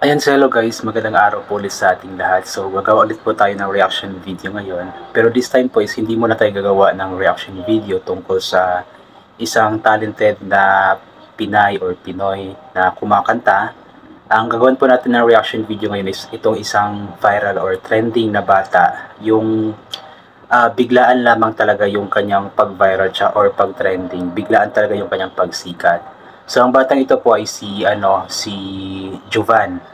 Ayan, so hello guys, magandang araw po ulit sa ating lahat. So gagawa ulit po tayo ng reaction video ngayon. Pero this time po is hindi muna tayo gagawa ng reaction video tungkol sa isang talented na Pinay or Pinoy na kumakanta. Ang gagawin po natin ng reaction video ngayon is itong isang viral or trending na bata. Yung biglaan lamang talaga yung kanyang pag-viral siya or pag-trending. Biglaan talaga yung kanyang pagsikat. So ang batang ito po ay si Jovan.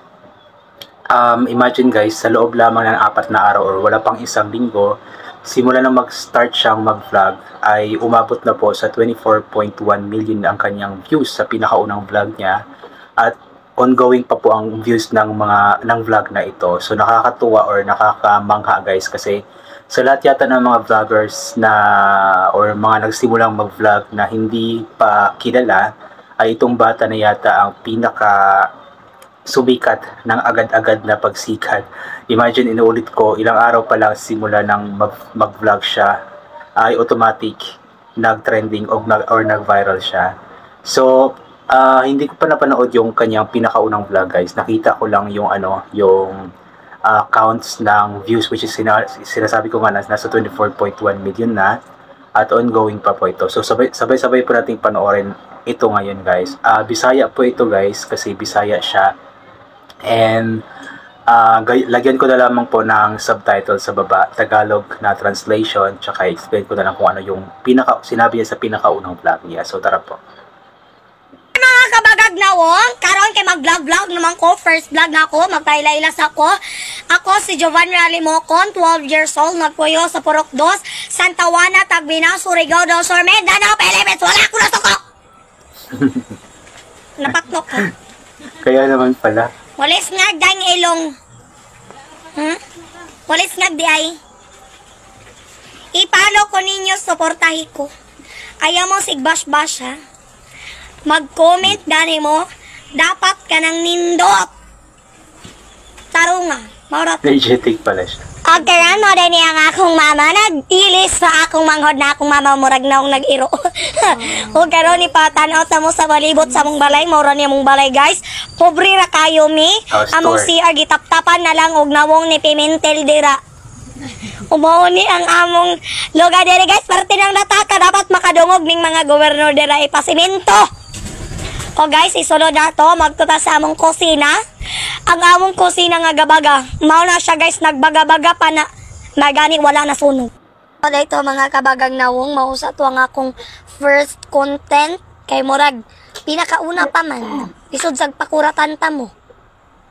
Imagine guys, sa loob lamang ng 4 na araw or wala pang isang linggo, simula na mag-start siyang mag-vlog ay umabot na po sa 24.1 million ang kanyang views sa pinakaunang vlog niya at ongoing pa po ang views ng vlog na ito. So nakakatuwa or nakakamangha guys kasi sa lahat yata ng mga vloggers na or mga nagsimulang mag-vlog na hindi pa kilala ay itong bata na yata ang pinaka sumikat ng agad-agad na pagsikat. Imagine, inuulit ko, ilang araw pa lang simula ng mag-vlog siya ay automatic nag-trending or nag-viral siya. So, hindi ko pa napanood yung kanyang pinakaunang vlog guys. Nakita ko lang yung counts ng views which is sinasabi ko nga nasa 24.1 million na at ongoing pa po ito. So, sabay-sabay po nating panoorin ito ngayon guys. Bisaya po ito guys kasi Bisaya siya. And lagyan ko na lamang po ng subtitle sa baba, Tagalog na translation, tsaka explain ko na lang kung ano yung sinabi niya sa pinakaunang vlog niya. So tara po. Mga kabagag na wong, karon kay mag-vlog naman ko, first vlog na ako, magpailaylas ako. Ako si Jovan Ralimocon, 12 years old, nagpuyo sa Purok 2, Santa Juana, Tagbina, Surigao del Sur, Mindanao, Philippines, wala ko na suko! Napaklok ko. Kaya naman pala. Walis ngag dang ilong. Walis ngag di ay. Ipalo ko ninyo, suportahi ko. Ayaw mo sigbash-bash ha. Mag-comment gani mo. Dapat ka nang nindot. Tarunga. Maurat. Energetic pala siya. Okay na, no, dahil ang akong mama, nag-ilis sa akong manghod na akong mama murag na akong nag-iro. Huwag ka ron, ipatanaw ta mo sa balibot sa mong balay, maura niya mong balay, guys. Pobre ra kayo, mi. Among CR, gitap-tapan na lang, og nawong ni Pimentel dira. Umaw ni ang among lugar dira, guys. Parte ng nataka, dapat makadungog ning mga gobernador dira ipasimento. O guys, isulod na to, magtuta sa among kusina. Ang among kusina nga gabaga. Mao na siya guys, nagbaga-baga pa na magani wala na sunog. So dito mga kabagang nawong, mausa to ang akong first content kay murag pinakauna pa man. Isod sag pakuratan ta mo.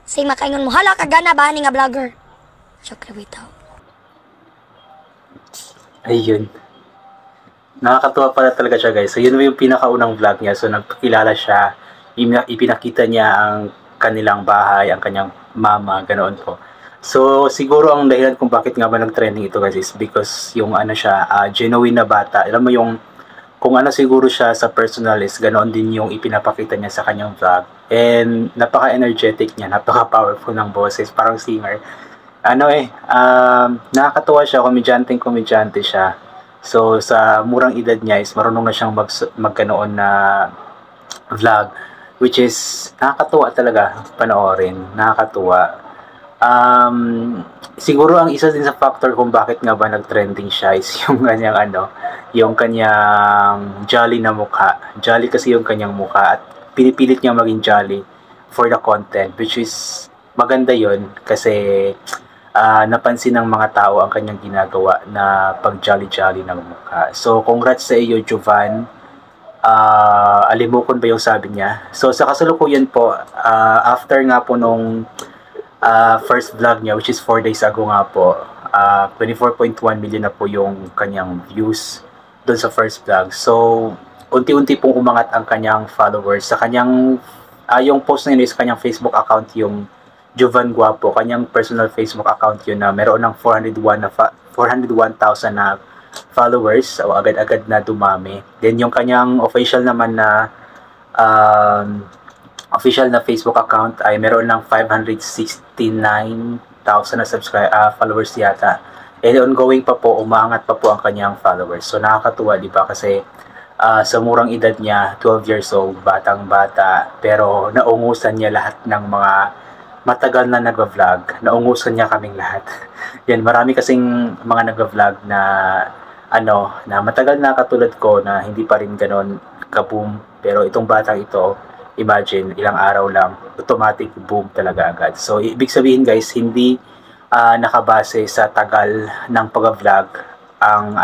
Say makaingon mo, hala kagana ba ni nga vlogger? Syokre bitaw. Ayun. Nakakatuwa pala talaga siya guys. So yun yung pinakaunang vlog niya. So nagpakilala siya, ipinakita niya ang kanilang bahay, ang kanyang mama, ganoon po. So siguro ang dahilan kung bakit nga ba nag-trending ito guys is because yung genuine na bata. Alam mo yung kung ano siguro siya sa personal is ganoon din yung ipinapakita niya sa kanyang vlog. And napaka-energetic niya, napaka-powerful ng boses, parang singer. Nakakatuwa siya, komedyante siya. So, sa murang edad niya is marunong na siyang magkanoon na vlog. Which is, nakakatuwa talaga panoorin. Nakakatuwa. Siguro ang isa din sa factor kung bakit nga ba nag-trending siya is yung kanyang jolly na mukha. Jolly kasi yung kanyang mukha at pinipilit niya maging jolly for the content. Which is, maganda yon kasi napansin ng mga tao ang kanyang ginagawa na pag-jolly-jolly ng mukha. So, congrats sa iyo, Jovan. Alimokon ba yung sabi niya? So, sa kasalukuyan po, after nga po nung first vlog niya, which is 4 days ago nga po, 24.1 million na po yung kanyang views doon sa first vlog. So, unti-unti pong umangat ang kanyang followers. Sa kanyang, yung post na yun is kanyang Facebook account, yung Jovan Guapo, kanyang personal Facebook account yun na meron ng 401,000 na followers, so agad-agad na dumami. Then yung kanyang official naman na Facebook account ay meron ng 569,000 na followers yata. And ongoing pa po, umangat pa po ang kanyang followers. So nakakatuwa, di ba? Kasi sa murang edad niya, 12 years old, batang-bata, pero naungusan niya lahat ng mga matagal na nag-vlog, naungusan niya kaming lahat. Yan, marami kasing mga nag-vlog na na matagal na katulad ko na hindi pa rin ganon ka-boom. Pero itong batang ito, imagine, ilang araw lang, automatic boom talaga agad. So, ibig sabihin guys, hindi nakabase sa tagal ng pag-vlog ang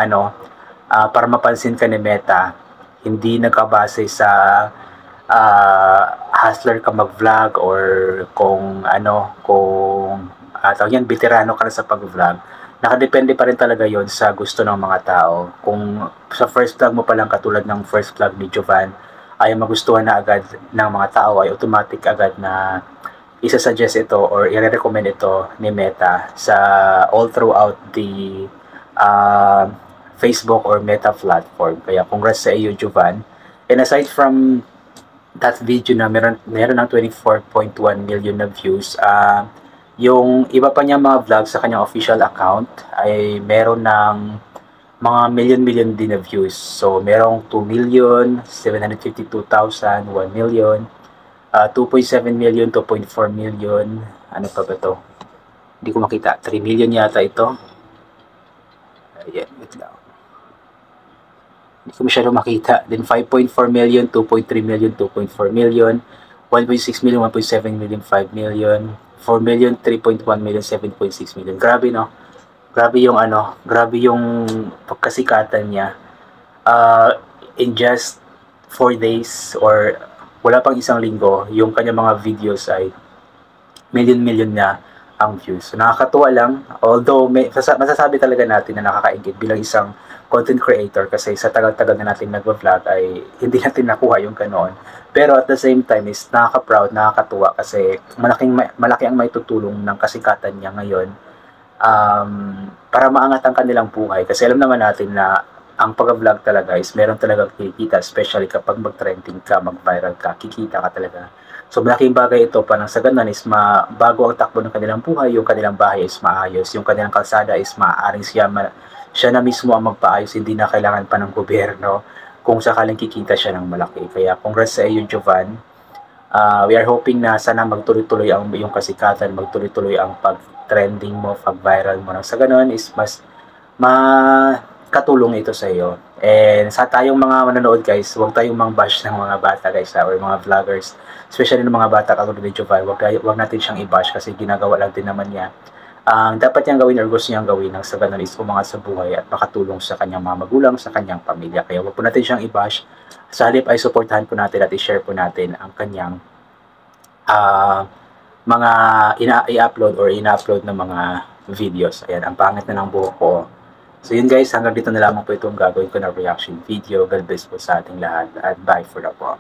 para mapansin ka ni Meta, hindi nakabase sa hustler ka mag-vlog or kung tawag yan, veterano ka na sa pag-vlog. Nakadepende pa rin talaga yon sa gusto ng mga tao. Kung sa first vlog mo pa lang, katulad ng first vlog ni Jovan, ay magustuhan na agad ng mga tao, ay automatic agad na isa-suggest ito or i-recommend ito ni Meta sa all throughout the Facebook or Meta platform. Kaya congrats sa iyo, Jovan. And aside from that video na meron ng 24.1 million na views, yung iba pa niya mga vlog sa kanyang official account ay meron ng mga million din na views. So merong 2,752,000, 1 million, 2.7 million, 2.4 million, ano pa ba to? Hindi ko makita, 3 million yata ito. Ayan, wait lang. Hindi ko masyado makita. Then 5.4 million, 2.3 million, 2.4 million, 1.6 million, 1.7 million, 5 million, 4 million, 3.1 million, 7.6 million. Grabe, no? Grabe yung pagkasikatan niya. In just 4 days or wala pang isang linggo, yung kanya mga videos ay million na ang views. So, nakakatuwa lang, although masasabi talaga natin na nakakaingit bilang isang content creator kasi sa tagal-tagal na natin nag-vlog ay hindi natin nakuha yung ganoon. Pero at the same time is nakaka-proud, nakakatuwa kasi malaki ang maitutulong ng kasikatan niya ngayon para maangat ang kanilang buhay. Kasi alam naman natin na ang pag-vlog talaga is meron talagang kikita, especially kapag mag-trending ka, mag-viral ka, kikita ka talaga. So malaking bagay ito pa nang sa ganun is bago ang takbo ng kanilang buhay, yung kanilang bahay is maayos, yung kanilang kalsada is maaaring siya na mismo ang magpaayos, hindi na kailangan pa ng gobyerno kung sakaling kikita siya ng malaki. Kaya congrats sa iyo, Jovan. We are hoping na sana magtuloy-tuloy ang iyong kasikatan, magtuloy-tuloy ang pag-trending mo, pag-viral mo. Nang sa ganun is mas katulong ito sa iyo. And sa tayong mga manonood guys, huwag tayong mang-bash ng mga bata guys or mga vloggers, especially ng mga bata katulad ni Jovan. Huwag natin siyang i-bash kasi ginagawa lang din naman niya ang dapat niyang gawin or gusto niyang gawin nang sa ganun is umangat sa buhay at makatulong sa kanyang mga magulang, sa kanyang pamilya. Kaya huwag po natin siyang i-bash. Sa halip ay supportahan po natin at i-share po natin ang kanyang mga i-upload or ina-upload na mga videos. Ayan, ang pangit na ng buhok ko. So yun guys, hanggang dito na lamang po itong gagawin ko na reaction video. God bless po sa ating lahat at bye for now po.